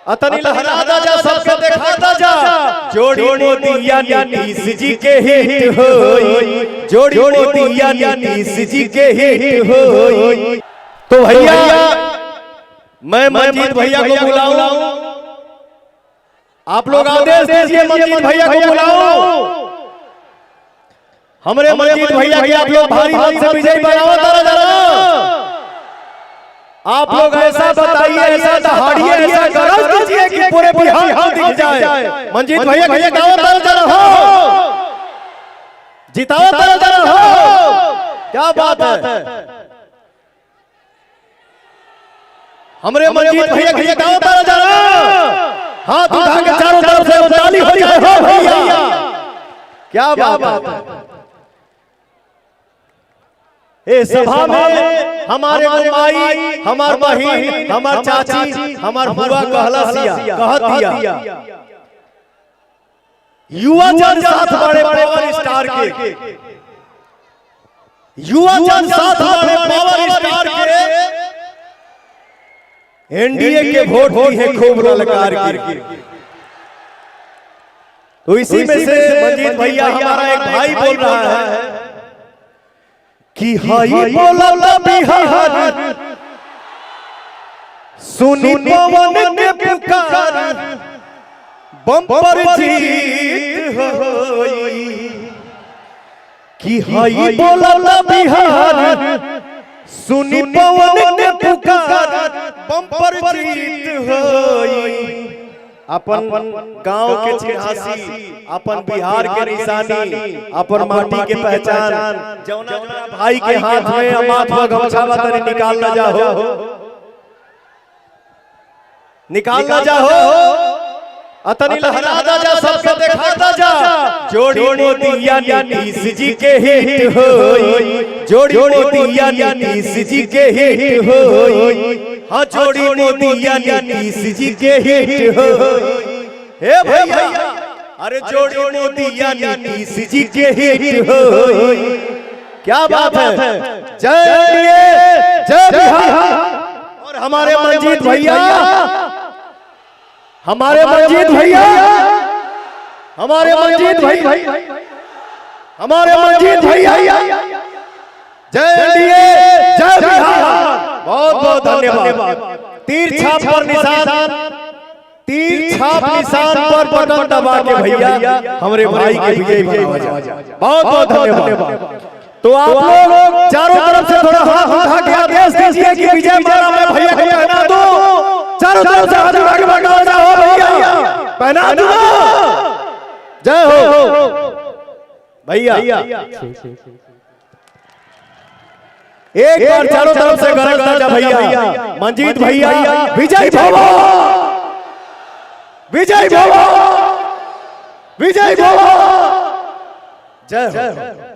अतनी लहराता जा सबके दिखाता जा जोड़ी मोतिया नीतीश जी के हिट होई, जोड़ी मोतिया नीतीश जी के हिट होई। तो भैया मैं मंजीत भैया को बुलाऊं, आप लोग आदेश दीजिए मंजीत भैया को बुलाओ। हमरे मंजीत भैया की आप लोग भारी मत से विजय बनाओ। जरा आप लोग ऐसा बताइए, ऐसा दहाड़िए, ऐसा गरज कीजिए कि पूरे बिहार दिख जाए। मंजीत भैया को जिताओ जरा हो, जिताओ जरा हो। क्या बात है, हमरे मंजीत भैया को जिताओ जरा। हाथ उठा के चारों तरफ से ताली हो जाए हो भैया। क्या बात है। ए सभा में हमारे माई, हमार बहिन, हमार चाची, हमार बुआ कहतिया युवा जन साथ बड़े पावर स्टार के, युवा जन साथ बड़े पावर स्टार के, एनडीए के वोट दी है खूब ललकार के। तो इसी में से मंजीत भैया हमारा एक भाई बोल रहा है कि हाई बोला बिहार सुनी पवन के पुकार, बम्पर जीत होई। कि हाई बोला बिहार सुनी पवन के पुकार, बम्पर जीत होई। अपन गांव के चिन्हासी, अपन बिहार के निशानी, अपन माटी के पहचान, जौना भाई के हाथ में माथा गमछा तनी निकालना जाहो, निकालना जाहो। अतनी लहराता जा सबके दिखाता जा जोड़ी मोतिया नीतीश जी के हिट होई, जोड़ी मोतिया नीतीश जी के हिट होई। हाँ जोड़ी मोतिया नीतीश जी के हिट होई। हे भैया अरे जोड़ी मोतिया नीतीश जी के हिट होई। क्या बात है, जय बिहार। और हमारे मंजीत भैया, हमारे मंजीत भैया, हमारे मंजीत भैया, हमारे मंजीत भैया, जय एनडीए, जय बिहार। बहुत बहुत धन्यवाद। तीर छाप पर निशान, तीर छाप निशान पर बटन दबा के भैया हमारे भाई के विजय बनावा जाए। बहुत बहुत धन्यवाद। तो आप लोग चारों तरफ से थोड़ा हाथ उठा के आदेश दीजिए कि विजय माला मैं भैया को पहना दो। चारों तरफ से हाथ उठा के बटन दबाओ भैया, पहना दो। जय हो भैया। एक बार चारों तरफ से गरज जा भैया। मंजीत भैया विजय भव, विजय भव, विजय भव। जय हो।